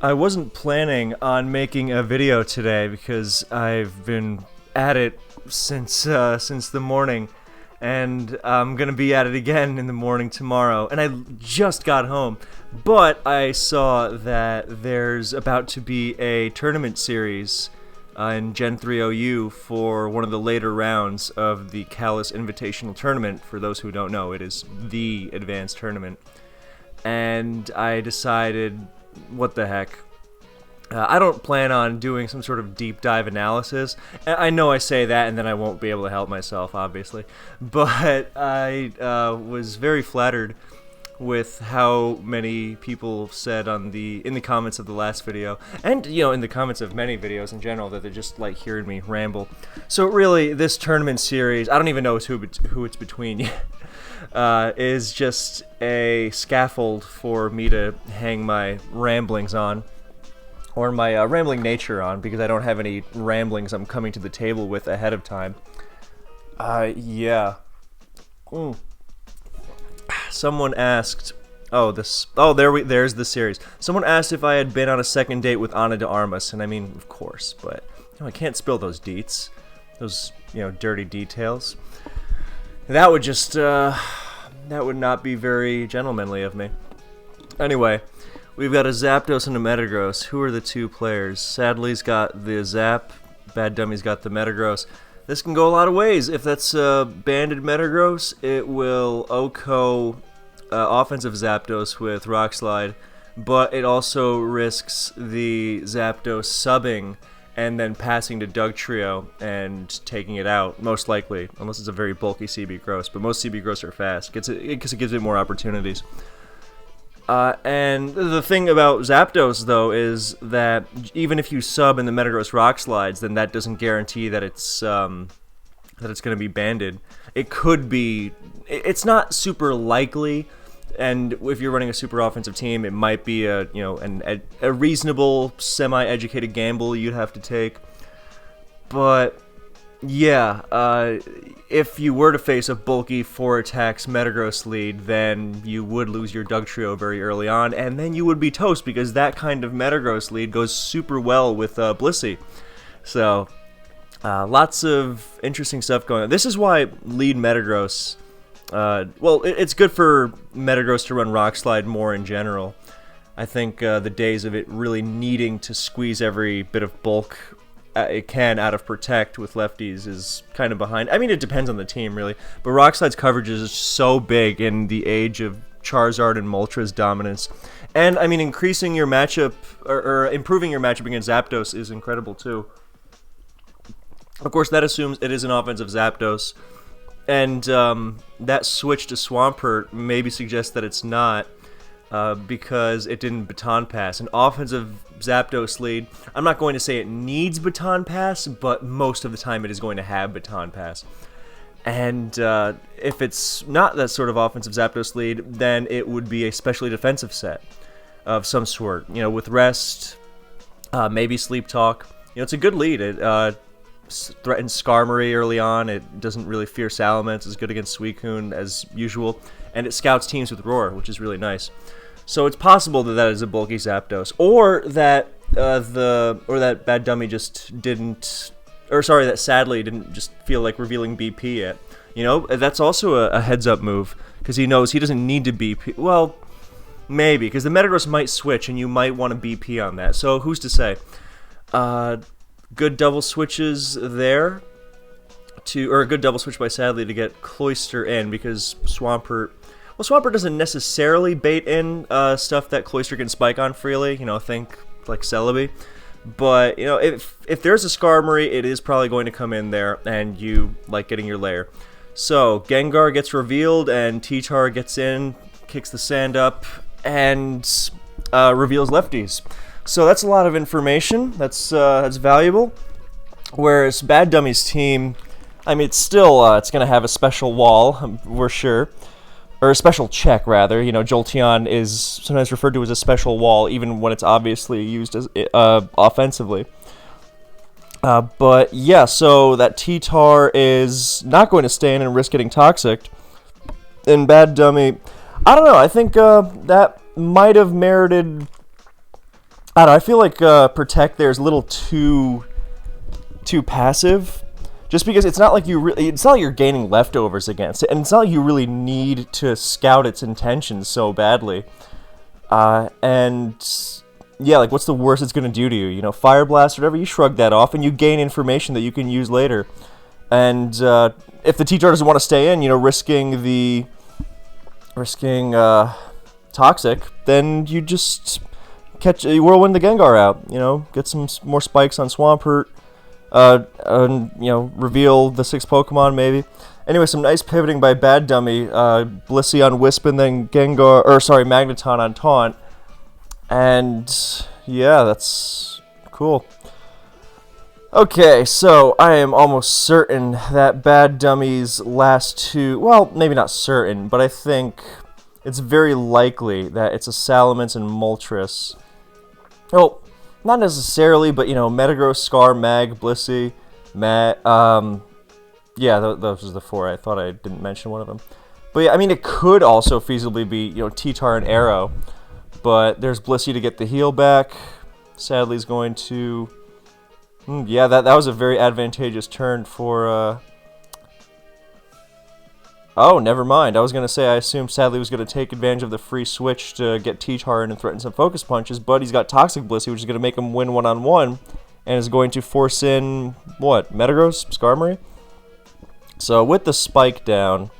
I wasn't planning on making a video today because I've been at it since the morning, and I'm gonna be at it again in the morning tomorrow. And I just got home, but I saw that there's about to be a tournament series in Gen 3 OU for one of the later rounds of the Callus Invitational Tournament. For those who don't know, it is the advanced tournament. And I decided, what the heck? I don't plan on doing some sort of deep dive analysis. I know I say that and then I won't be able to help myself, obviously. But I was very flattered with how many people said in the comments of the last video, and in the comments of many videos in general, that they just like hearing me ramble. So really, this tournament series, I don't even know who it's between yet. Is just a scaffold for me to hang my ramblings on, or my rambling nature on, because I don't have any ramblings I'm coming to the table with ahead of time. Yeah. Someone asked, there's the series. Someone asked if I had been on a second date with Ana de Armas, and I mean, of course, but I can't spill those deets, those dirty details. That would just, that would not be very gentlemanly of me. Anyway, we've got a Zapdos and a Metagross. Who are the two players? Sadly's got the Zap, Bad Dummy's got the Metagross. This can go a lot of ways. If that's banded Metagross, it will OHKO offensive Zapdos with Rock Slide, but it also risks the Zapdos subbing and then passing to Dugtrio and taking it out, most likely, unless it's a very bulky CB Gross, but most CB Gross are fast, because it gives it more opportunities. And the thing about Zapdos, though, is that even if you sub in the Metagross Rock Slides, then that doesn't guarantee that it's going to be banded. It could be. It's not super likely, and if you're running a super offensive team, it might be a reasonable, semi-educated gamble you'd have to take. But yeah, if you were to face a bulky 4 attacks Metagross lead, then you would lose your Dugtrio very early on, and then you would be toast, because that kind of Metagross lead goes super well with Blissey. So, lots of interesting stuff going on. This is why lead Metagross, it's good for Metagross to run Rock Slide more in general. I think the days of it really needing to squeeze every bit of bulk it can out of Protect with lefties is kind of behind. I mean, it depends on the team, really. But Rock Slide's coverage is so big in the age of Charizard and Moltres dominance. And, I mean, increasing your matchup, or improving your matchup against Zapdos is incredible, too. Of course, that assumes it is an offensive Zapdos. And that switch to Swampert maybe suggests that it's not, because it didn't Baton Pass. An offensive Zapdos lead, I'm not going to say it needs Baton Pass, but most of the time it is going to have Baton Pass. And if it's not that sort of offensive Zapdos lead, then it would be a specially defensive set of some sort. With Rest, maybe Sleep Talk. It's a good lead. It threatens Skarmory early on. It doesn't really fear Salamence. It's good against Suicune as usual. And it scouts teams with Roar, which is really nice. So it's possible that is a bulky Zapdos, or that that Bad Dummy just didn't, that Sadly didn't just feel like revealing BP yet. That's also a heads-up move, because he knows he doesn't need to BP. Well, maybe, because the Metagross might switch, and you might want to BP on that. So who's to say? Good double switches there, or a good double switch by Sadly to get Cloyster in, because Swampert doesn't necessarily bait in stuff that Cloyster can spike on freely, think like Celebi. But, if there's a Skarmory, it is probably going to come in there, and you like getting your lair. So, Gengar gets revealed, and T-Tar gets in, kicks the sand up, and reveals lefties. So that's a lot of information. That's valuable. Whereas Bad Dummy's team, I mean, it's still it's going to have a special wall, we're sure. Or a special check, rather. Jolteon is sometimes referred to as a special wall, even when it's obviously used as offensively. But yeah, so that T-Tar is not going to stay in and risk getting toxic. And Bad Dummy, I don't know, I think that might have merited I don't know, I feel like Protect there is a little too passive. Just because it's not like it's not like you're gaining leftovers against it, and it's not like you really need to scout its intentions so badly. And yeah, like what's the worst it's gonna do to you? You know, Fire Blast or whatever. You shrug that off, and you gain information that you can use later. And if the T-Jar doesn't want to stay in, you know, risking Toxic, then you just you whirlwind the Gengar out. You know, get some more spikes on Swampert. And, you know, reveal the 6 Pokemon, maybe. Anyway, some nice pivoting by Bad Dummy. Blissey on Wisp and then Magneton on Taunt. And, yeah, that's cool. Okay, so I am almost certain that Bad Dummy's last 2... Well, maybe not certain, but I think it's very likely that it's a Salamence and Moltres. Oh, not necessarily, but, you know, Metagross, Scar, Mag, Blissey, yeah, those are the 4. I thought I didn't mention one of them. But, yeah, I mean, it could also feasibly be, you know, T-Tar and Arrow. But there's Blissey to get the heal back. Sadly, he's going to... yeah, that was a very advantageous turn for... Oh, never mind. I was going to say I assumed Sadly was going to take advantage of the free switch to get T-Tar in and threaten some Focus Punches, but he's got Toxic Blissey, which is going to make him win one-on-one, and is going to force in, what, Metagross? Skarmory? So, with the Spike down,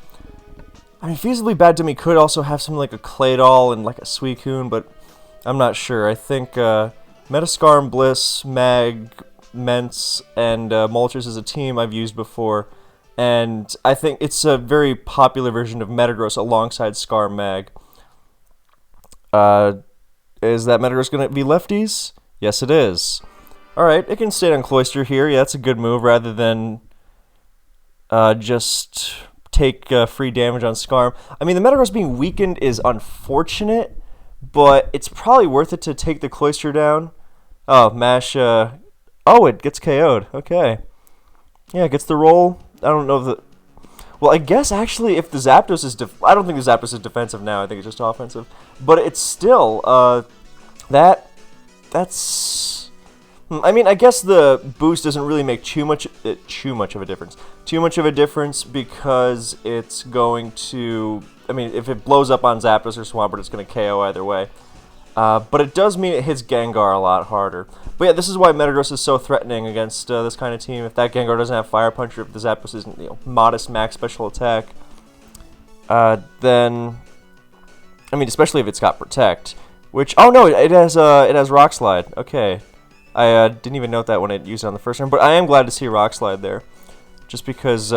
I mean, feasibly Bad Dummy could also have something like a Claydol and like a Suicune, but I'm not sure. I think Metascarm, Bliss, Mag, Mence, and Moltres is a team I've used before. And I think it's a very popular version of Metagross alongside Scar Mag. Is that Metagross going to be lefties? Yes, it is. Alright, it can stay on Cloyster here. Yeah, that's a good move rather than just take free damage on Scarm. I mean, the Metagross being weakened is unfortunate, but it's probably worth it to take the Cloyster down. Oh, Mash... oh, it gets KO'd. Okay. Yeah, it gets the roll. I don't know if well, I guess actually if the Zapdos is I don't think the Zapdos is defensive now. I think it's just offensive. But it's still that's I mean, I guess the boost doesn't really make too much of a difference. Too much of a difference because it's going to, I mean, if it blows up on Zapdos or Swampert, it's going to KO either way. But it does mean it hits Gengar a lot harder. But yeah, this is why Metagross is so threatening against this kind of team. If that Gengar doesn't have Fire Punch, or if the Zapdos isn't, you know, modest max special attack, then, I mean, especially if it's got Protect, which, oh no, it has Rock Slide. Okay, I didn't even note that when it used it on the first turn, but I am glad to see Rock Slide there, just because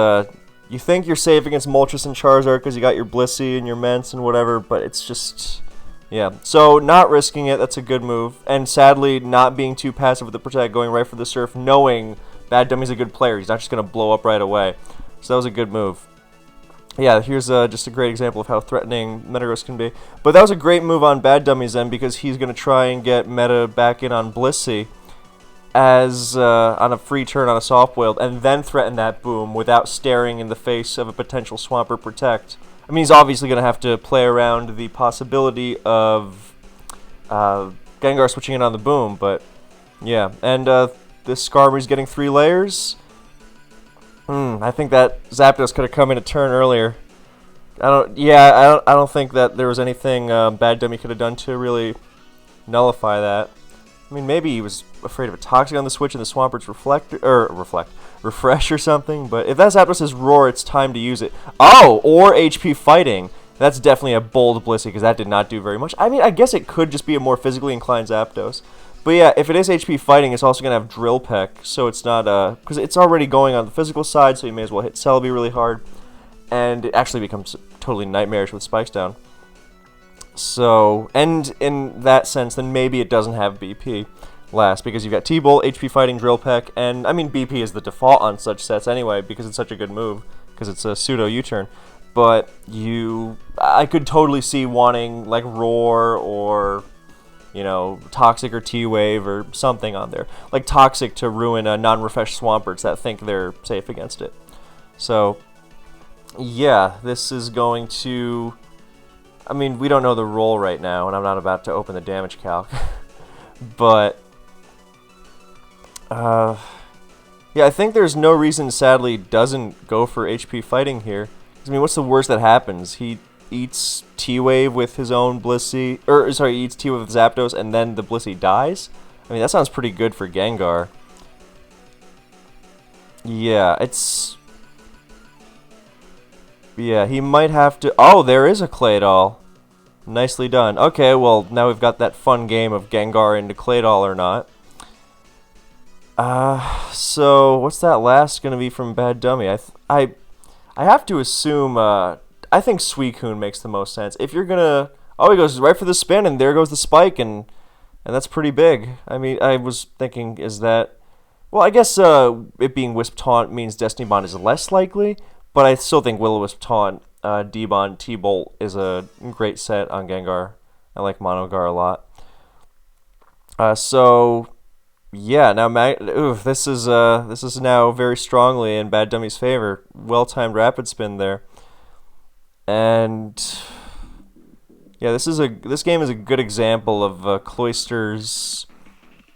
you think you're safe against Moltres and Charizard because you got your Blissey and your Mence and whatever, but it's just... Yeah, so not risking it, that's a good move. And sadly, not being too passive with the Protect, going right for the Surf, knowing Bad Dummy's a good player. He's not just going to blow up right away. So that was a good move. Yeah, here's just a great example of how threatening Metagross can be. But that was a great move on Bad Dummy's end, because he's going to try and get Meta back in on Blissey as on a free turn on a soft boiled, and then threaten that boom without staring in the face of a potential Swampert Protect. I mean, he's obviously going to have to play around the possibility of Gengar switching in on the boom, but yeah. And this Skarmory's getting 3 layers. I think that Zapdos could have come in a turn earlier. I don't think that there was anything Bad Dummy could have done to really nullify that. I mean, maybe he was afraid of a Toxic on the switch and the Swampert's Refresh or something, but if that Zapdos says Roar, it's time to use it. Oh, or HP Fighting. That's definitely a bold Blissey, because that did not do very much. I mean, I guess it could just be a more physically inclined Zapdos. But yeah, if it is HP Fighting, it's also going to have Drill Peck, so it's not, because it's already going on the physical side, so you may as well hit Celebi really hard, and it actually becomes totally nightmarish with Spikes down. So, and in that sense, then maybe it doesn't have BP last, because you've got T-Bolt, HP Fighting, Drill Peck, and I mean BP is the default on such sets anyway, because it's such a good move, because it's a pseudo U-turn. But I could totally see wanting like Roar or, you know, Toxic or T-Wave or something on there, like Toxic to ruin non-refreshed Swamperts that think they're safe against it. So yeah, this is going to, I mean, we don't know the roll right now, and I'm not about to open the damage calc. But yeah, I think there's no reason Sadly doesn't go for HP fighting here. I mean, what's the worst that happens? He eats T-Wave with his own Blissey, or sorry, he eats T-Wave with Zapdos, and then the Blissey dies? I mean, that sounds pretty good for Gengar. Yeah, it's... Yeah, he might have to... Oh, there is a Claydol. Nicely done. Okay, well, now we've got that fun game of Gengar into Claydol or not. So, what's that last gonna be from Bad Dummy? I have to assume, I think Suicune makes the most sense. If you're gonna... Oh, he goes right for the spin, and there goes the spike, and that's pretty big. I mean, I was thinking, is that... Well, I guess it being Wisp Taunt means Destiny Bond is less likely, but I still think Will-O-Wisp Taunt, D-Bond, T-Bolt is a great set on Gengar. I like Monogar a lot. So, yeah, now this is now very strongly in Bad Dummy's favor. Well-timed Rapid Spin there. And yeah, this game is a good example of Cloyster's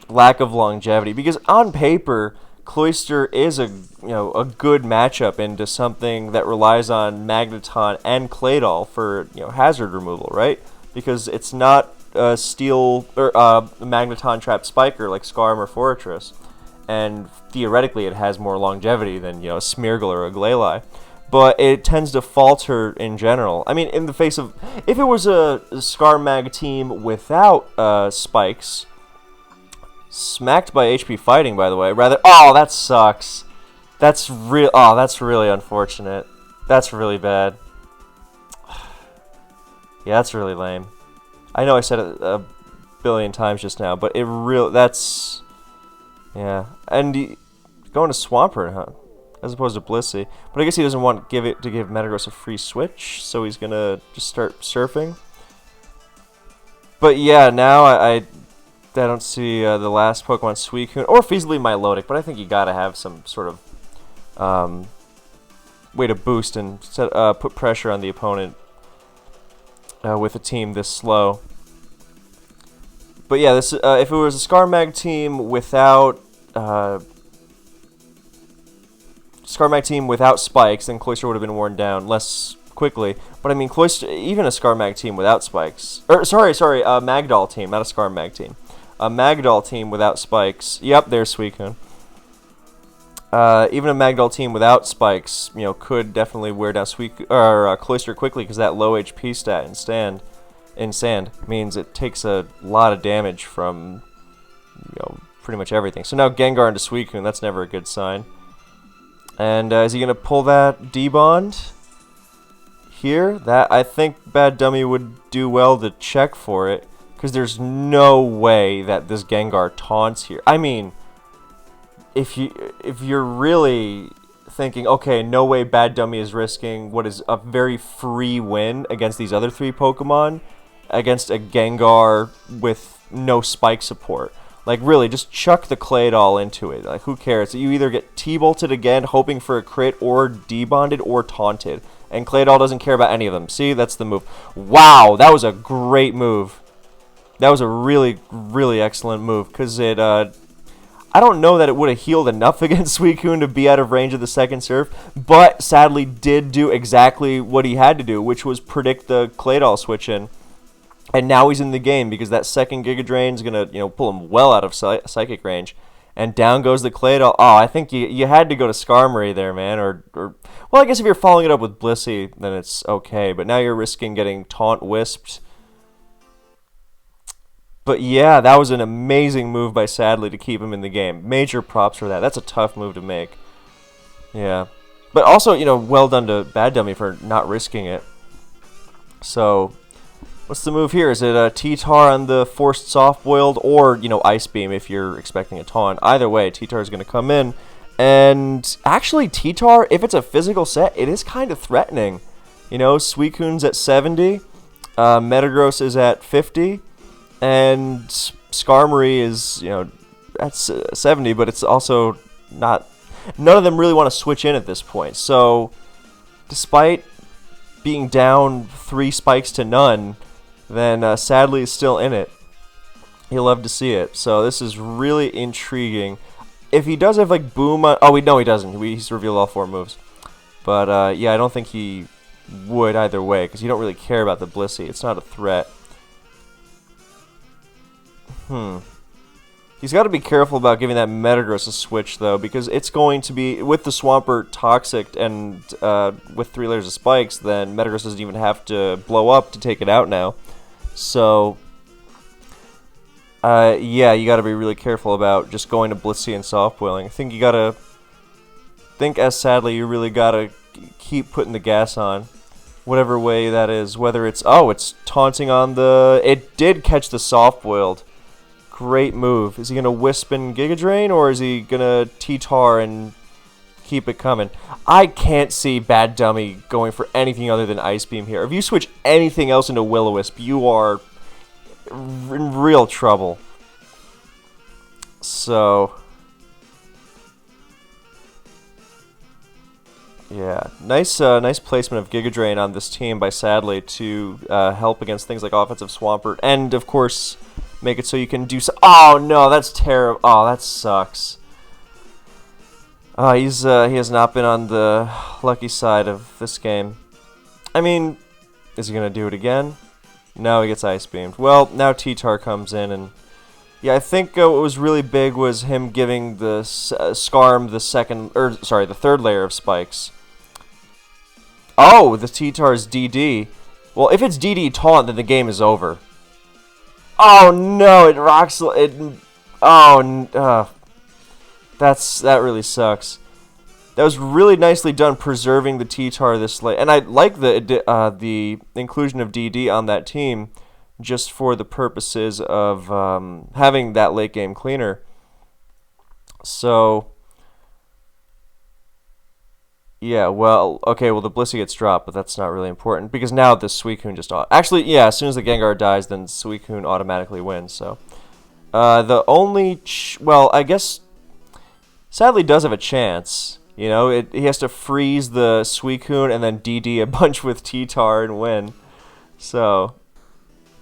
lack of longevity, because on paper Cloyster is a good matchup into something that relies on Magneton and Claydol for hazard removal, right? Because it's not Steel or Magneton trapped Spiker like Skarm or Fortress, and theoretically it has more longevity than a Smeargle or a Glalie. But it tends to falter in general. I mean, in the face of... If it was a Skarmag team without spikes... Smacked by HP fighting, by the way. Oh, that sucks. That's really unfortunate. That's really bad. Yeah, that's really lame. I know I said it a billion times just now, but that's... Yeah. And going to Swampert, huh? As opposed to Blissey. But I guess he doesn't want to give Metagross a free switch, so he's gonna just start surfing. But yeah, now I don't see the last Pokemon Suicune, or feasibly Milotic, but I think you gotta have some sort of way to boost and put pressure on the opponent with a team this slow. But yeah, this if it was a Skarmag team without spikes, then Cloyster would have been worn down less quickly. But I mean, Cloyster, even a Skarmag team without spikes, or sorry, a Magdoll team, not a Skarmag team. A Magdoll team without spikes. Yep, there's Suicune. Even a Magdoll team without spikes, could definitely wear down Cloyster quickly, because that low HP stat in Sand means it takes a lot of damage from pretty much everything. So now Gengar into Suicune, that's never a good sign. And is he gonna pull that D-Bond here? That I think Bad Dummy would do well to check for it, because there's no way that this Gengar taunts here. I mean, if you're really thinking, okay, no way Bad Dummy is risking what is a very free win against these other three Pokemon, against a Gengar with no spike support. Like, really, just chuck the Claydol into it. Like, who cares? You either get T-Bolted again, hoping for a crit, or D-Bonded, or Taunted. And Claydol doesn't care about any of them. See? That's the move. Wow! That was a great move. That was a really, really excellent move. Because it, I don't know that it would have healed enough against Suicune to be out of range of the second surf. But, sadly, did do exactly what he had to do, which was predict the Claydol switch in. And now he's in the game, because that second Giga Drain is going to, pull him well out of psychic range. And down goes the Claydol. Oh, I think you had to go to Skarmory there, man. Or well, I guess if you're following it up with Blissey, then it's okay. But now you're risking getting Taunt Wisped. But yeah, that was an amazing move by Sadly to keep him in the game. Major props for that. That's a tough move to make. Yeah. But also, well done to Bad Dummy for not risking it. So... what's the move here? Is it a T-Tar on the forced soft-boiled, or, Ice Beam if you're expecting a taunt? Either way, T-Tar is going to come in. And actually, T-Tar, if it's a physical set, it is kind of threatening. Suicune's at 70, Metagross is at 50, and Skarmory is, at 70, but it's also not... none of them really want to switch in at this point. So, despite being down 3 spikes to none... then Sadly is still in it. He'll love to see it. So this is really intriguing. If he does have like boom on, oh, no, he doesn't. He's revealed all 4 moves. But yeah, I don't think he would either way because you don't really care about the Blissey. It's not a threat. He's got to be careful about giving that Metagross a switch though, because it's going to be with the Swampert toxic and with 3 layers of spikes. Then Metagross doesn't even have to blow up to take it out now. So yeah, you got to be really careful about just going to Blissey and soft boiling. I think you got to think as sadly you really got to keep putting the gas on. Whatever way that is, whether it's, oh, it's taunting on the, it did catch the soft boiled. Great move. Is he going to Wisp and Giga Drain, or is he going to T-Tar and keep it coming? I can't see Bad Dummy going for anything other than Ice Beam here. If you switch anything else into Will-O-Wisp, you are in real trouble. So yeah, nice placement of Giga Drain on this team by Sadly to help against things like offensive Swampert, and of course make it so you can do so. Oh no, that's terrible. Oh, that sucks. He has not been on the lucky side of this game. I mean, is he gonna do it again? No, he gets Ice Beamed. Well, now T-Tar comes in, and yeah, I think what was really big was him giving the Skarm the third layer of spikes. Oh, the T-Tar's DD. Well, if it's DD taunt, then the game is over. Oh no, it rocks it. Oh, that really sucks. That was really nicely done, preserving the T-Tar this late, and I like the inclusion of DD on that team, just for the purposes of having that late game cleaner. So yeah, well, okay, well the Blissey gets dropped, but that's not really important because now the Suicune just actually, yeah, as soon as the Gengar dies, then Suicune automatically wins. So the only well, I guess Sadly does have a chance. You know, he has to freeze the Suicune and then DD a bunch with T-Tar and win. So,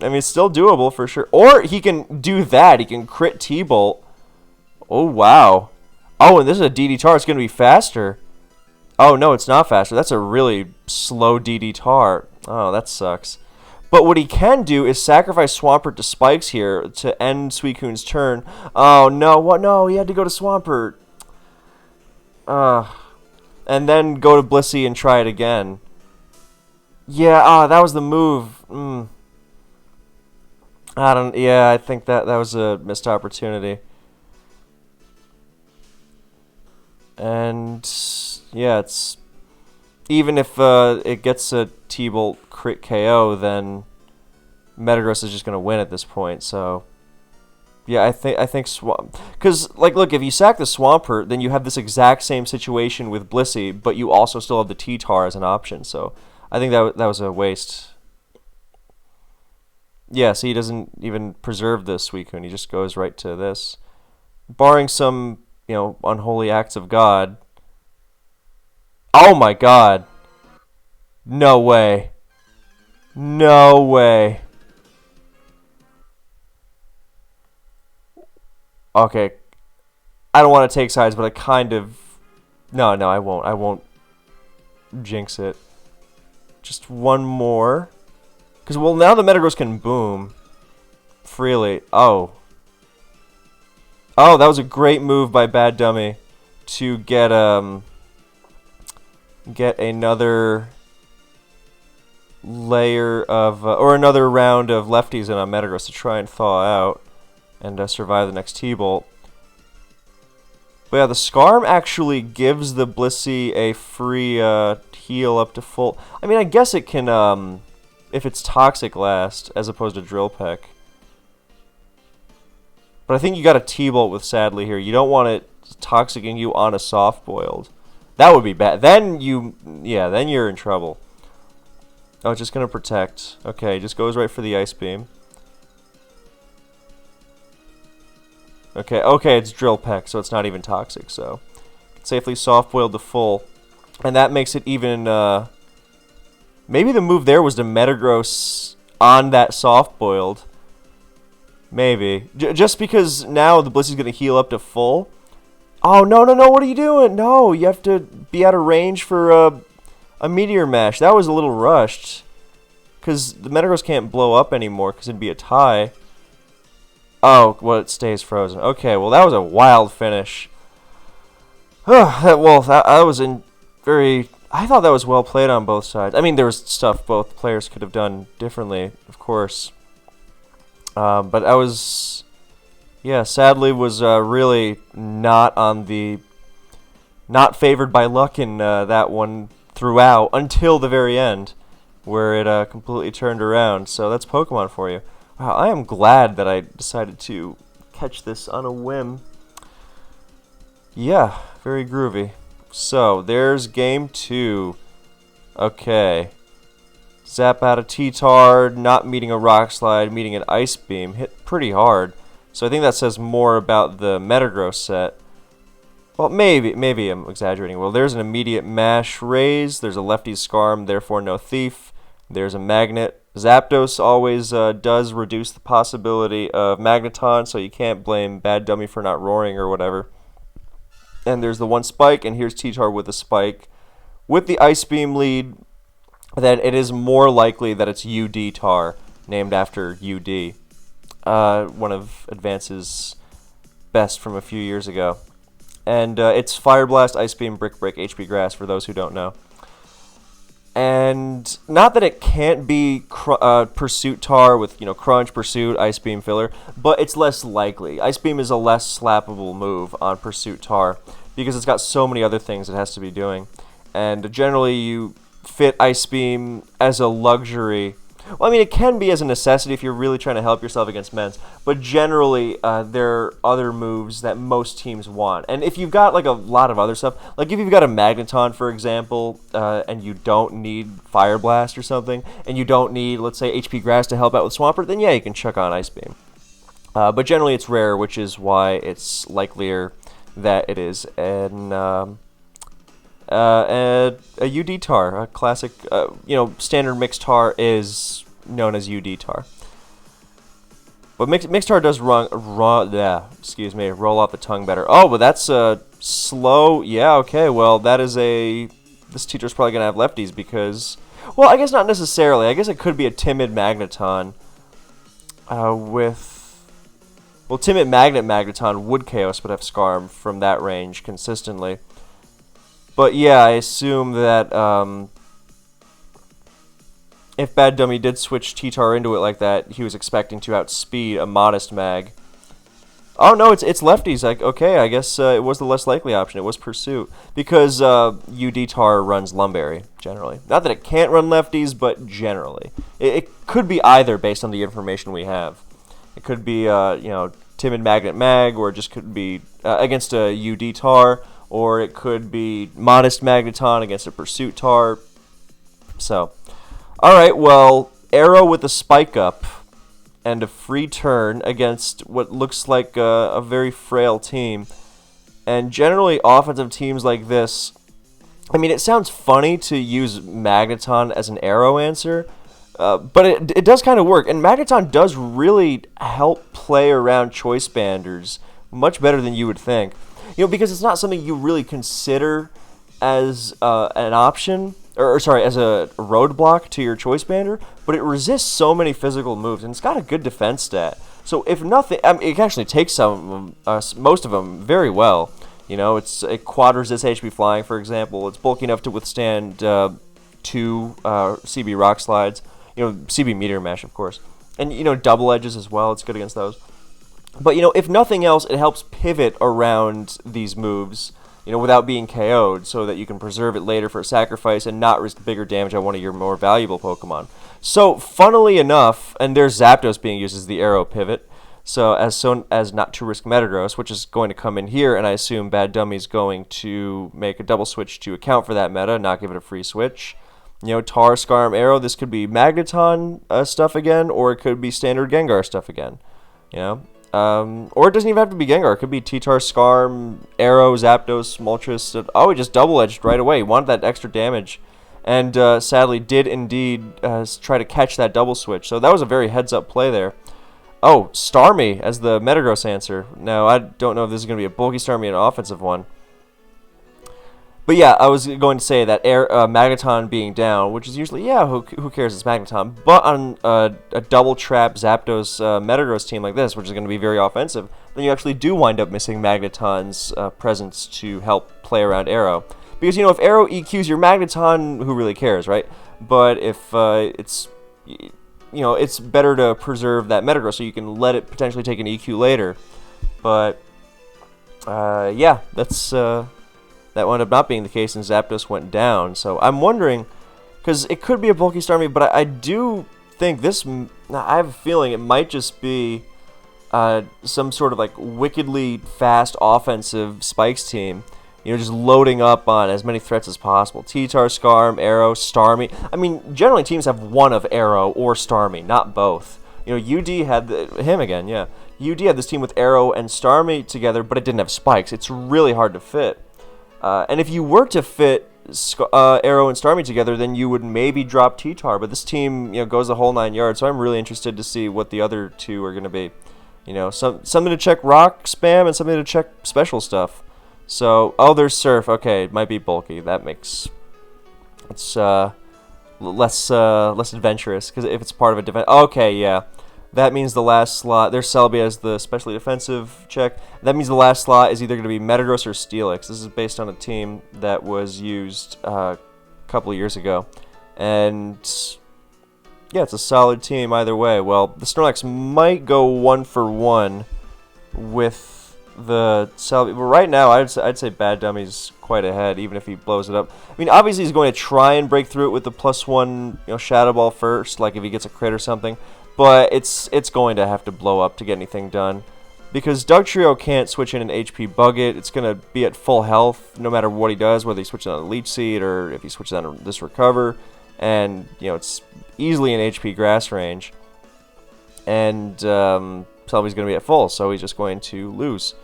I mean, it's still doable for sure. Or he can do that. He can crit T-Bolt. Oh, wow. Oh, and this is a DD-Tar. It's going to be faster. Oh, no, it's not faster. That's a really slow DD-Tar. Oh, that sucks. But what he can do is sacrifice Swampert to Spikes here to end Suicune's turn. Oh, no. What? No, he had to go to Swampert. And then go to Blissey and try it again. Yeah, that was the move. Yeah, I think that was a missed opportunity. And yeah, it's even if it gets a T-Bolt crit KO, then Metagross is just gonna win at this point. So yeah, I think because like look, if you sack the Swampert, then you have this exact same situation with Blissey, but you also still have the T-Tar as an option. So I think that was a waste. Yeah, so he doesn't even preserve the Suicune. He just goes right to this, barring some unholy acts of God. Oh my God! No way! No way! Okay, I don't want to take sides, but I kind of... No, I won't. I won't jinx it. Just one more. Because, well, now the Metagross can boom freely. Oh. Oh, that was a great move by Bad Dummy to get another layer of... or another round of lefties in on Metagross to try and thaw out and survive the next T-Bolt. But yeah, the Skarm actually gives the Blissey a free heal up to full. I mean, I guess it can, if it's Toxic last, as opposed to Drill Peck. But I think you got a T-Bolt with Sadly here. You don't want it Toxicing you on a Soft Boiled. That would be bad. Then then you're in trouble. Oh, it's just going to protect. Okay, just goes right for the Ice Beam. Okay, it's Drill Peck, so it's not even Toxic, so safely soft-boiled to full. And that makes it even, maybe the move there was to Metagross on that soft-boiled. Maybe. Just because now the Blissey's going to heal up to full. Oh, no, no, no, what are you doing? No, you have to be out of range for a Meteor Mash. That was a little rushed. Because the Metagross can't blow up anymore because it'd be a tie. Oh, well, it stays frozen. Okay, well, that was a wild finish. Well, that was very... I thought that was well played on both sides. I mean, there was stuff both players could have done differently, of course. But I was... Yeah, sadly was really not favored by luck in that one throughout until the very end, where it completely turned around. So that's Pokemon for you. Wow, I am glad that I decided to catch this on a whim. Yeah, very groovy. So, there's game 2. Okay. Zap out a T-Tar, not meeting a Rock Slide, meeting an Ice Beam. Hit pretty hard. So I think that says more about the Metagross set. Well, maybe I'm exaggerating. Well, there's an immediate Mash Raise. There's a Lefty Scarm, therefore no Thief. There's a Magnet. Zapdos always does reduce the possibility of Magneton, so you can't blame Bad Dummy for not roaring or whatever. And there's the one Spike, and here's T-Tar with a Spike. With the Ice Beam lead, then it is more likely that it's UD Tar, named after UD. One of Advance's best from a few years ago. And it's Fire Blast, Ice Beam, Brick Break, HP Grass, for those who don't know. And not that it can't be Pursuit Tar with, Crunch, Pursuit, Ice Beam, Filler, but it's less likely. Ice Beam is a less slappable move on Pursuit Tar because it's got so many other things it has to be doing. And generally you fit Ice Beam as a luxury. Well, I mean, it can be as a necessity if you're really trying to help yourself against Ments, but generally there are other moves that most teams want. And if you've got like a lot of other stuff, like if you've got a Magneton, for example, and you don't need Fire Blast or something, and you don't need, let's say, HP Grass to help out with Swampert, then yeah, you can chuck on Ice Beam. But generally it's rare, which is why it's likelier that it is a UD Tar, a classic, standard mixed Tar is known as UD Tar. But mixed Tar does roll off the tongue better. Oh, but that's slow. Yeah, okay, well, this teacher's probably going to have lefties because, well, I guess not necessarily. I guess it could be a timid Magneton timid Magneton would Chaos but have Scarm from that range consistently. But yeah, I assume that if Bad Dummy did switch T-Tar into it like that, he was expecting to outspeed a modest Mag. Oh no, it's lefties. Like, okay, I guess it was the less likely option. It was Pursuit because UD Tar runs Lumberry generally. Not that it can't run lefties, but generally it could be either based on the information we have. It could be timid Magnet Mag, or it just could be against a UD Tar. Or it could be modest Magneton against a Pursuit Tar. So, alright, well, Arrow with a Spike Up and a free turn against what looks like a very frail team. And generally, offensive teams like this, I mean, it sounds funny to use Magneton as an Arrow answer, but it does kind of work. And Magneton does really help play around Choice Banders much better than you would think. Because it's not something you really consider as an option, as a roadblock to your Choice Bander, but it resists so many physical moves, and it's got a good defense stat. So if nothing, I mean, it can actually take most of them very well. It quad resists HP Flying, for example. It's bulky enough to withstand 2 CB Rock Slides, CB Meteor Mash, of course. And, double edges as well, it's good against those. But, if nothing else, it helps pivot around these moves, without being KO'd, so that you can preserve it later for a sacrifice and not risk bigger damage on one of your more valuable Pokemon. So, funnily enough, and there's Zapdos being used as the Arrow pivot, so as not to risk Metagross, which is going to come in here, and I assume Bad Dummy's going to make a double switch to account for that meta, not give it a free switch. Tar, Scarm, Arrow, this could be Magneton stuff again, or it could be standard Gengar stuff again, or it doesn't even have to be Gengar. It could be T-Tar, Scarm, Arrow, Zapdos, Moltres. Oh, he just double-edged right away. He wanted that extra damage. And sadly did indeed try to catch that double switch. So that was a very heads-up play there. Oh, Starmie as the Metagross answer. Now, I don't know if this is going to be a bulky Starmie or an offensive one. But yeah, I was going to say that Magneton being down, which is usually, yeah, who cares, it's Magneton. But on a double trap Zapdos Metagross team like this, which is going to be very offensive, then you actually do wind up missing Magneton's presence to help play around Arrow. Because, you know, if Arrow EQs your Magneton, who really cares, right? But if it's, you know, it's better to preserve that Metagross so you can let it potentially take an EQ later. But, yeah, that's... that wound up not being the case and Zapdos went down. So I'm wondering, because it could be a bulky Starmie, but I do think this, I have a feeling it might just be some sort of like wickedly fast offensive Spikes team. You know, just loading up on as many threats as possible. T-Tar, Scarm, Arrow, Starmie. I mean, generally teams have one of Arrow or Starmie, not both. You know, UD had him again, yeah. UD had this team with Arrow and Starmie together, but it didn't have Spikes. It's really hard to fit. And if you were to fit Arrow and Starmie together, then you would maybe drop T-Tar. But this team, you know, goes the whole 9 yards. So I'm really interested to see what the other two are going to be. You know, something to check rock spam and something to check special stuff. So, oh, there's Surf. Okay, it might be bulky. That makes it's less adventurous because if it's part of a defense. Okay, yeah. That means the last slot, there's Celebi as the specially defensive check. That means the last slot is either going to be Metagross or Steelix. This is based on a team that was used a couple of years ago. And, yeah, it's a solid team either way. Well, the Snorlax might go 1-for-1 with the Celebi. But right now, I'd say Bad Dummy's quite ahead, even if he blows it up. I mean, obviously he's going to try and break through it with the +1, you know, Shadow Ball first, like if he gets a crit or something. But it's going to have to blow up to get anything done. Because Dugtrio can't switch in an HP Bucket. It's going to be at full health no matter what he does, whether he switches on a Leech Seed or if he switches on this Recover. And, you know, it's easily an HP Grass range. And Celebi's going to be at full, so he's just going to lose.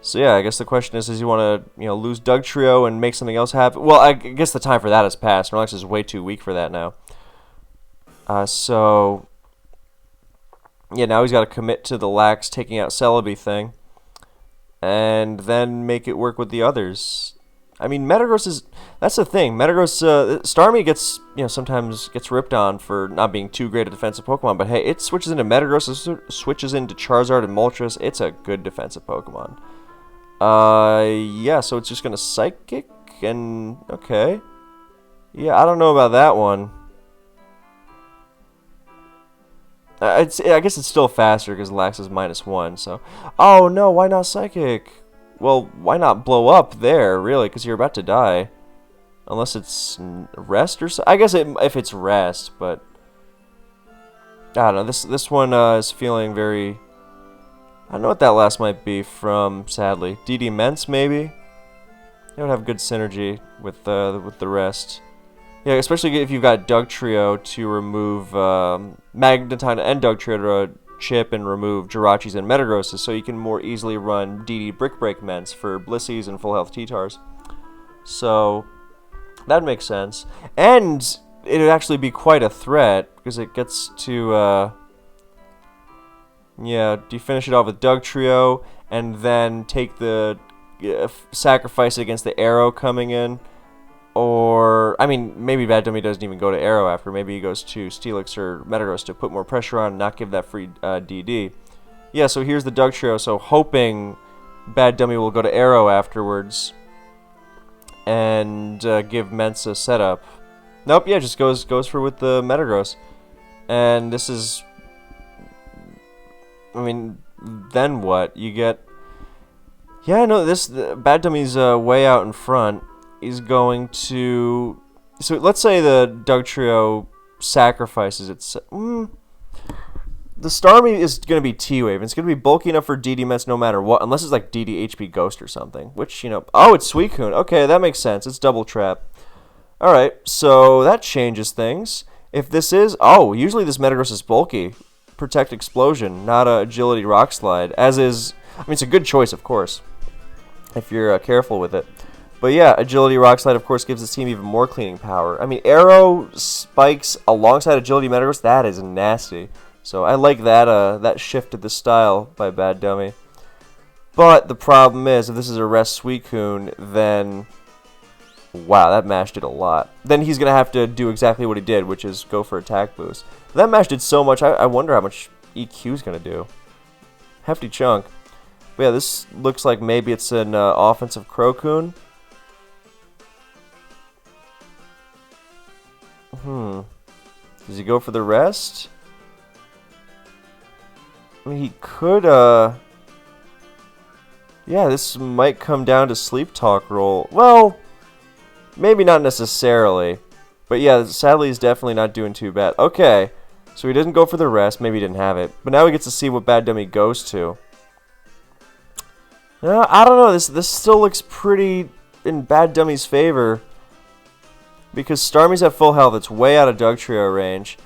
So yeah, I guess the question is you want to, you know, lose Dugtrio and make something else happen? Well, I guess the time for that has passed. Snorlax is way too weak for that now. So, yeah, now he's got to commit to the Lax taking out Celebi thing. And then make it work with the others. I mean, Metagross is... That's the thing. Metagross... Starmie gets, you know, sometimes gets ripped on for not being too great a defensive Pokemon. But hey, it switches into Metagross, it switches into Charizard and Moltres. It's a good defensive Pokemon. Yeah, so it's just going to Psychic and... Okay. Yeah, I don't know about that one. I guess it's still faster because Lax is -1, so... Oh, no, why not Psychic? Well, why not blow up there, really, because you're about to die. Unless it's Rest or so. I guess if it's Rest, but... I don't know, this one is feeling very... I don't know what that last might be from, sadly. DD Mence, maybe? It would have good synergy with the Rest. Yeah, especially if you've got Dugtrio to remove Magneton and Dugtrio to chip and remove Jirachis and Metagrosses, so you can more easily run DD Brick Break Ments for Blissies and full health T-Tars. So that makes sense. And it would actually be quite a threat because it gets to yeah, do you finish it off with Dugtrio and then take the sacrifice it against the Arrow coming in? Or, I mean, maybe Bad Dummy doesn't even go to Arrow after. Maybe he goes to Steelix or Metagross to put more pressure on and not give that free DD. Yeah, so here's the Dugtrio. So hoping Bad Dummy will go to Arrow afterwards and give Mence a setup. Nope, yeah, just goes for with the Metagross. And this is... I mean, then what? You get... Yeah, no, Bad Dummy's way out in front. Is going to... So let's say the Dugtrio sacrifices its... The Starmie is going to be T-Wave. It's going to be bulky enough for DD Mets no matter what, unless it's like DD HP Ghost or something. Which, you know... Oh, it's Suicune. Okay, that makes sense. It's Double Trap. Alright, so that changes things. If this is... Oh, usually this Metagross is bulky. Protect Explosion, not a Agility Rock Slide. As is... I mean, it's a good choice, of course. If you're careful with it. But yeah, Agility Rock Slide, of course, gives this team even more cleaning power. I mean, Arrow Spikes alongside Agility Metagross, that is nasty. So I like that shift of the style by Bad Dummy. But the problem is, if this is a Rest Suicune, then... Wow, that mash did a lot. Then he's going to have to do exactly what he did, which is go for attack boost. That mash did so much, I wonder how much EQ is going to do. Hefty chunk. But yeah, this looks like maybe it's an offensive Crocoon. Does he go for the rest? I mean, he could, yeah, this might come down to Sleep Talk roll. Well, maybe not necessarily. But yeah, sadly he's definitely not doing too bad. Okay, so he doesn't go for the rest. Maybe he didn't have it. But now we get to see what Bad Dummy goes to. I don't know. This still looks pretty in Bad Dummy's favor. Because Starmie's at full health. It's way out of Dugtrio range.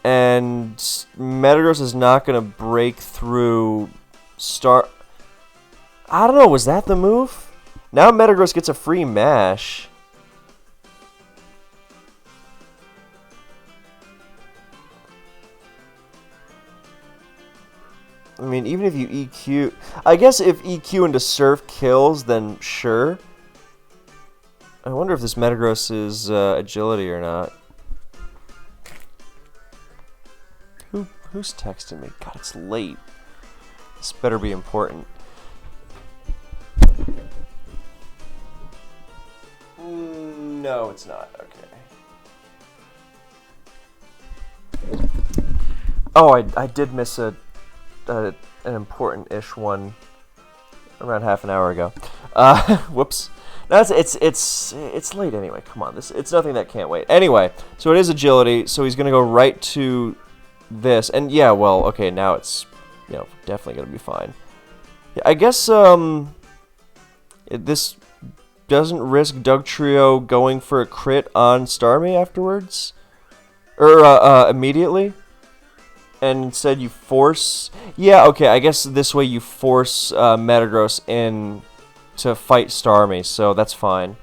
And Metagross is not going to break through I don't know. Was that the move? Now Metagross gets a free mash. I mean, even if you EQ... I guess if EQ into Surf kills, then sure. I wonder if this Metagross is agility or not. Who's texting me? God, it's late. This better be important. No, it's not. Okay. Oh, I did miss an important-ish one around half an hour ago. Whoops. No, it's late anyway. Come on, it's nothing that can't wait. Anyway, so it is agility. So he's gonna go right to this, and yeah, well, okay, now it's definitely gonna be fine. Yeah, I guess this doesn't risk Dugtrio going for a crit on Starmie afterwards, or immediately. And instead you force... Yeah, okay, I guess this way you force Metagross in to fight Starmie, so that's fine.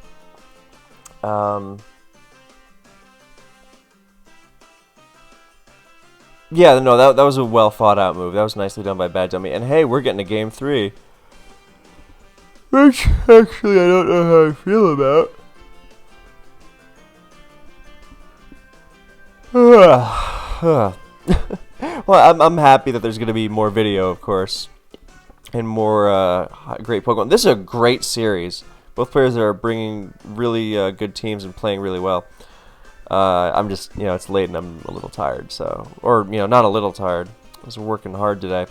Yeah, no, that was a well thought out move. That was nicely done by Bad Dummy. And hey, we're getting to Game 3. Which, actually, I don't know how I feel about. Well, I'm happy that there's going to be more video, of course, and more great Pokemon. This is a great series. Both players are bringing really good teams and playing really well. I'm just, it's late and I'm a little tired, so, or not a little tired. I was working hard today,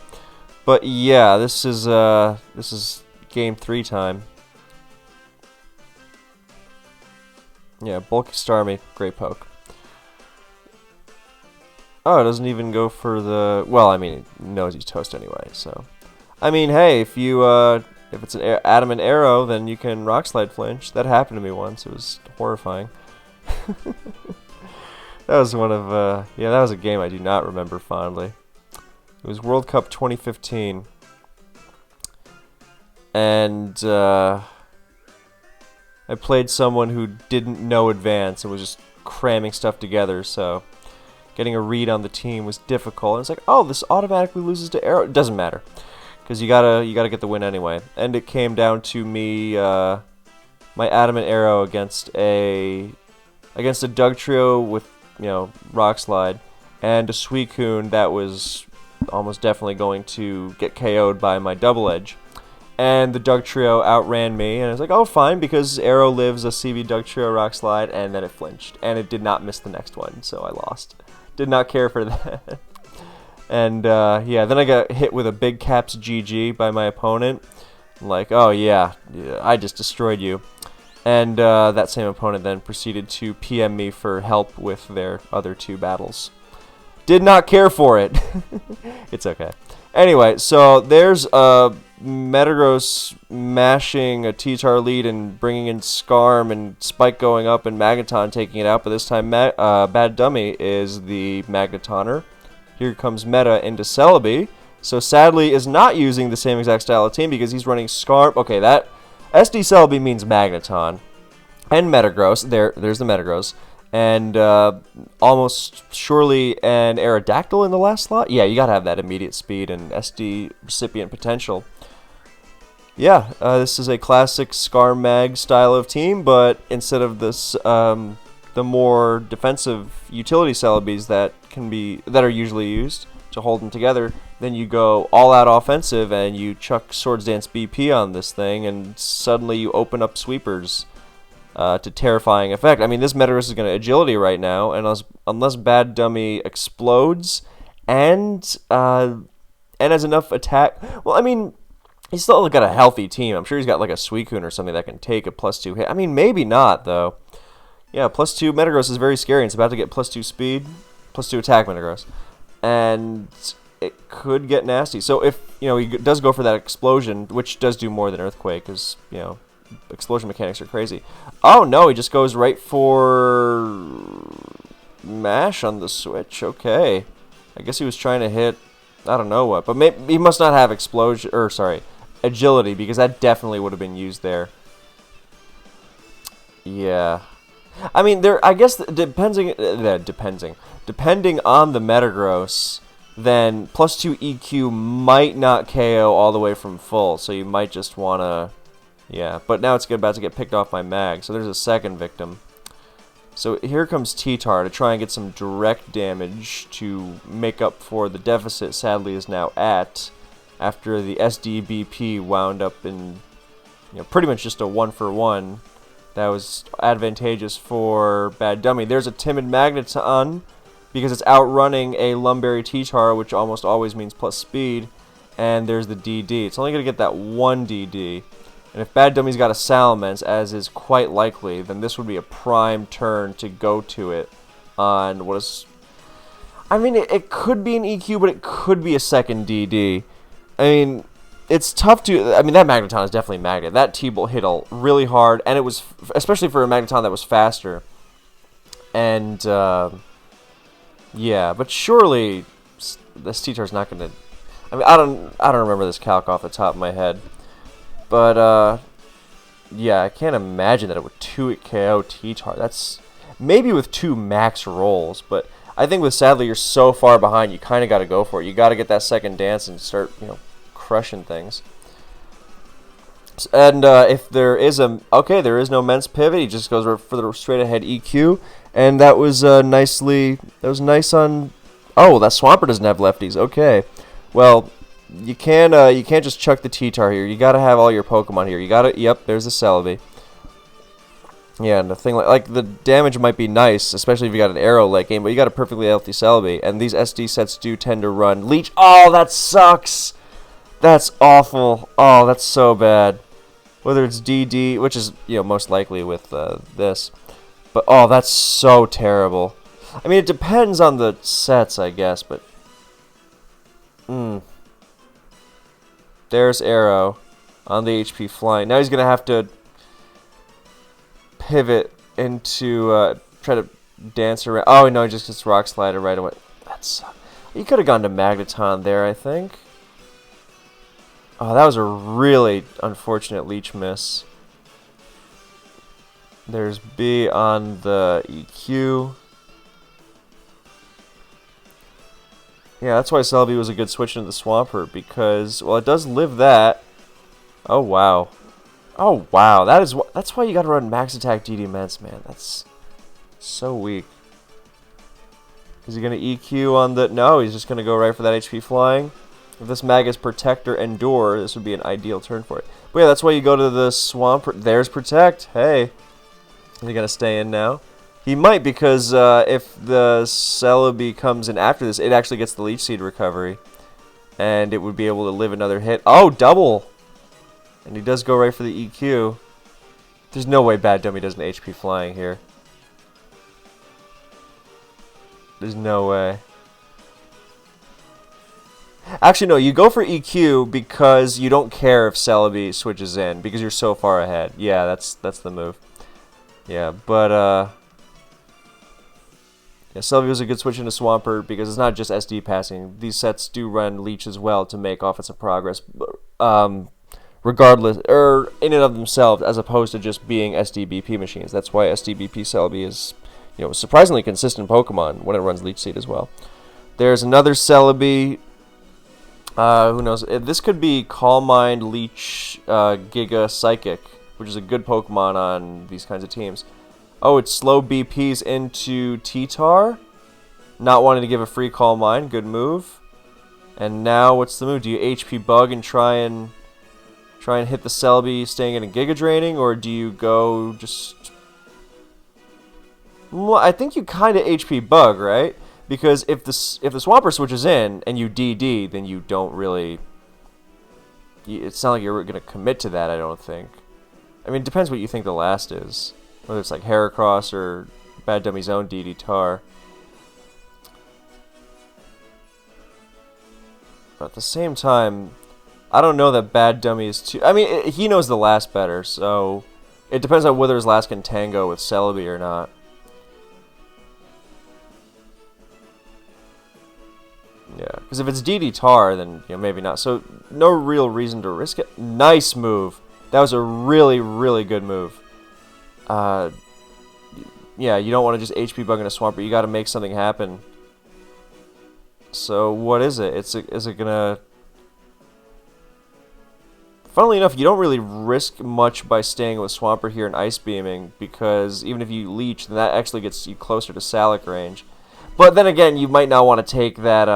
but yeah, this is Game 3 time. Yeah, Bulky Starmie, great poke. Oh, it doesn't even go for the... Well, I mean, it knows he's toast anyway, so... I mean, hey, if it's an Adamant Arrow, then you can Rock Slide flinch. That happened to me once. It was horrifying. That was one of... yeah, that was a game I do not remember fondly. It was World Cup 2015. And, I played someone who didn't know Advance and was just cramming stuff together, so... Getting a read on the team was difficult. And it's like, oh, this automatically loses to Arrow. It doesn't matter, because you gotta get the win anyway. And it came down to me, my Adamant Arrow against a Dugtrio with Rock Slide, and a Suicune that was almost definitely going to get KO'd by my Double Edge. And the Dugtrio outran me, and I was like, oh, fine, because Arrow lives a CV Dugtrio Rock Slide, and then it flinched, and it did not miss the next one, so I lost. Did not care for that. And yeah, then I got hit with a big caps GG by my opponent. I'm like, oh yeah, I just destroyed you. And that same opponent then proceeded to PM me for help with their other two battles. Did not care for it. It's okay. Anyway, so there's Metagross mashing a T-Tar lead and bringing in Scarm, and Spike going up and Magneton taking it out, but this time Bad Dummy is the Magnetoner. Here comes Meta into Celebi, so sadly is not using the same exact style of team because he's running Scarm. Okay, that SD Celebi means Magneton and Metagross. There's the Metagross. and almost surely an Aerodactyl in the last slot. Yeah, you gotta have that immediate speed and SD recipient potential. Yeah, this is a classic Scar Mag style of team, but instead of this, the more defensive utility Celebes that are usually used to hold them together, then you go all out offensive and you chuck Swords Dance BP on this thing, and suddenly you open up sweepers to terrifying effect. I mean, this Metagross is going to agility right now, and unless Bad Dummy explodes and has enough attack, well, I mean, he's still got a healthy team. I'm sure he's got like a Suicune or something that can take a +2 hit. I mean, maybe not, though. Yeah, +2 Metagross is very scary. It's about to get +2 speed, +2 attack Metagross. And it could get nasty. So if, he does go for that explosion, which does do more than Earthquake, because, explosion mechanics are crazy. Oh, no, he just goes right for Mash on the Switch. Okay. I guess he was trying to hit, I don't know what, but he must not have agility, because that definitely would have been used there. Yeah. I mean, I guess depending on the Metagross, then +2 EQ might not KO all the way from full, so you might just want to, yeah. But now it's about to get picked off by Mag, so there's a second victim. So here comes T-Tar to try and get some direct damage to make up for the deficit sadly is now at, after the SDBP wound up in, pretty much just a 1-for-1. That was advantageous for Bad Dummy. There's a Timid Magneton, because it's outrunning a Lumberry T-Tar, which almost always means plus speed. And there's the DD. It's only going to get that one DD. And if Bad Dummy's got a Salamence, as is quite likely, then this would be a prime turn to go to it on what is... I mean, it could be an EQ, but it could be a second DD. I mean, it's tough to... I mean, that Magneton is definitely Magnet. That T-Bolt hit really hard, and it was... Especially for a Magneton that was faster. And, yeah, but surely this T-Tar's not going to... I mean, I don't remember this calc off the top of my head. But, yeah, I can't imagine that it would 2-hit KO T-Tar. That's maybe with 2 max rolls, but I think with Sadly you're so far behind, you kind of got to go for it. You got to get that second dance and start, crushing things. And if there is there is no Mence pivot, he just goes for the straight ahead EQ, and that was nice on... Oh, that Swampert doesn't have lefties. Okay, well... You can't just chuck the T-Tar here. You gotta have all your Pokemon here. Yep, there's the Celebi. Yeah, and the thing like the damage might be nice, especially if you got an Arrow late game, but you got a perfectly healthy Celebi, and these SD sets do tend to run Leech. Oh, that sucks. That's awful. Oh, that's so bad. Whether it's DD, which is most likely with this, but oh, that's so terrible. I mean, it depends on the sets, I guess, but. There's Arrow on the HP flying. Now he's going to have to pivot into, try to dance around. Oh, no, he just gets Rock Slider right away. That's... He could have gone to Magneton there, I think. Oh, that was a really unfortunate Leech miss. There's B on the EQ. Yeah, that's why Celebi was a good switch into the Swampert, because, well, it does live that. Oh, wow. Oh, wow. That's why you gotta run Max Attack DD Mence, man. That's so weak. Is he gonna EQ on the... No, he's just gonna go right for that HP flying. If this Mag is Protect or Endure, this would be an ideal turn for it. But yeah, that's why you go to the Swampert. There's Protect. Hey. Is he gonna stay in now? He might, because if the Celebi comes in after this, it actually gets the Leech Seed recovery. And it would be able to live another hit. Oh, double! And he does go right for the EQ. There's no way Bad Dummy does an HP flying here. There's no way. Actually, no, you go for EQ because you don't care if Celebi switches in, because you're so far ahead. Yeah, that's the move. Yeah, but, yeah, Celebi was a good switch into Swampert because it's not just SD passing. These sets do run Leech as well to make offensive progress, regardless, or in and of themselves, as opposed to just being SDBP machines. That's why SDBP Celebi is, surprisingly consistent Pokemon when it runs Leech Seed as well. There's another Celebi. Who knows? This could be Calm Mind, Leech, Giga, Psychic, which is a good Pokemon on these kinds of teams. Oh, it's slow BPs into T-Tar. Not wanting to give a free Calm Mind. Good move. And now, what's the move? Do you HP Bug and try and hit the Celebi staying in a Giga Draining, or do you go just... Well, I think you kind of HP Bug, right? Because if the Swampert switches in and you DD, then you don't really... It's not like you're going to commit to that, I don't think. I mean, it depends what you think the last is. Whether it's like Heracross or Bad Dummy's own DD Tar. But at the same time, I don't know that Bad Dummy is too... I mean, he knows the last better, so... It depends on whether his last can tango with Celebi or not. Yeah, because if it's DD Tar, then maybe not. So, no real reason to risk it. Nice move. That was a really, really good move. Yeah, you don't want to just HP Bug in a Swampert. You got to make something happen. So, what is it? Is it gonna... Funnily enough, you don't really risk much by staying with Swampert here and Ice Beaming, because even if you Leech, then that actually gets you closer to Salic range. But then again, you might not want to take that,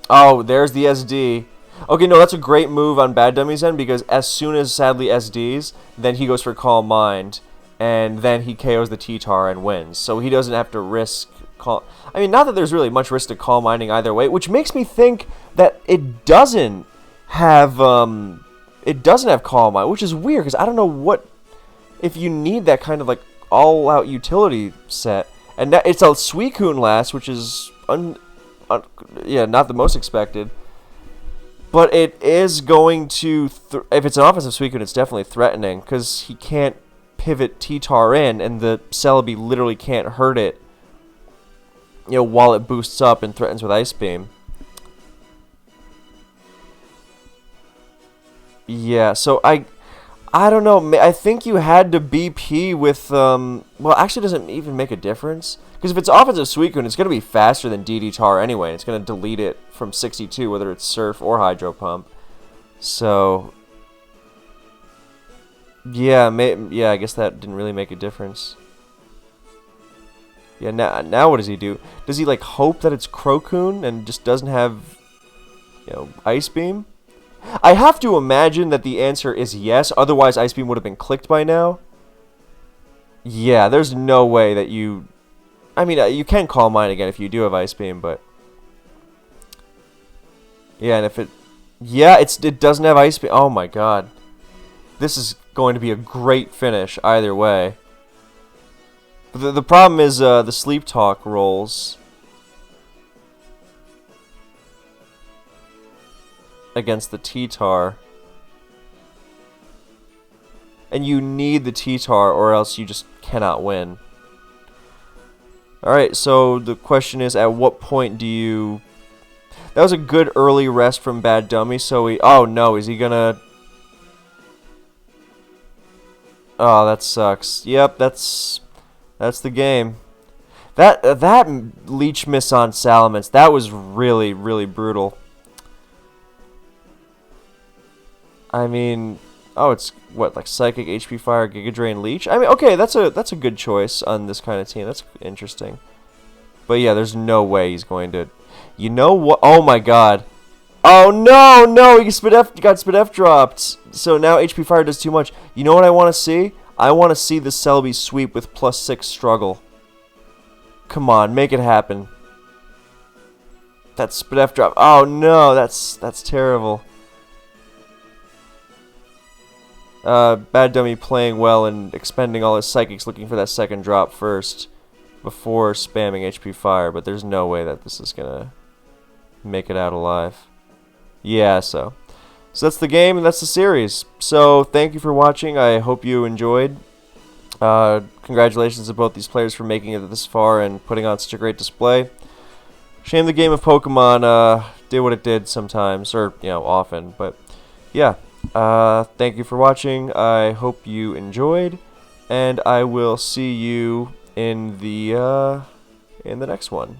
Oh, there's the SD. Okay, no, that's a great move on Bad Dummy's end, because as soon as Sadly SDs, then he goes for Calm Mind, and then he KOs the T-Tar and wins. So he doesn't have to risk... I mean, not that there's really much risk to Calm Minding either way, which makes me think that it doesn't have Calm Mind, which is weird, because I don't know what... If you need that kind of, like, all-out utility set... And it's a Suicune last, which is, yeah, not the most expected. But it is going to, if it's an offensive Suicune, it's definitely threatening, because he can't pivot T-Tar in, and the Celebi literally can't hurt it, while it boosts up and threatens with Ice Beam. Yeah, so I don't know. I think you had to BP with, well, actually it doesn't even make a difference. Because if it's offensive Suicune, it's going to be faster than DD Tar anyway. It's going to delete it from 62, whether it's Surf or Hydro Pump. So, yeah, I guess that didn't really make a difference. Yeah, now what does he do? Does he, like, hope that it's Crocoon and just doesn't have, Ice Beam? I have to imagine that the answer is yes, otherwise Ice Beam would have been clicked by now. Yeah, there's no way that you... I mean, you can Calm Mind again if you do have Ice Beam, but... Yeah, and if it... Yeah, it doesn't have Ice Beam. Oh my god. This is going to be a great finish either way. But the problem is the Sleep Talk rolls... against the T-Tar. And you need the T-Tar or else you just cannot win. Alright, so the question is, at what point do you... That was a good early rest from Bad Dummy, so he... Oh no, is he gonna... Oh, that sucks. Yep, that's the game. That Leech miss on Salamence, that was really, really brutal. I mean, oh, it's what, like Psychic, HP Fire, Giga Drain, Leech? I mean, okay, that's a good choice on this kind of team. That's interesting. But yeah, there's no way he's going to... You know what? Oh my god. Oh no, he got Spit F dropped. So now HP Fire does too much. You know what I want to see? I want to see the Celebi sweep with +6 struggle. Come on, make it happen. That Spit F drop. Oh no, that's terrible. Bad Dummy playing well and expending all his Psychics looking for that second drop first before spamming HP Fire, but there's no way that this is gonna make it out alive. Yeah, so that's the game and that's the series. So thank you for watching. I hope you enjoyed. Congratulations to both these players for making it this far and putting on such a great display. Shame the game of Pokemon did what it did sometimes, or often, but yeah. Thank you for watching. I hope you enjoyed, and I will see you in the next one.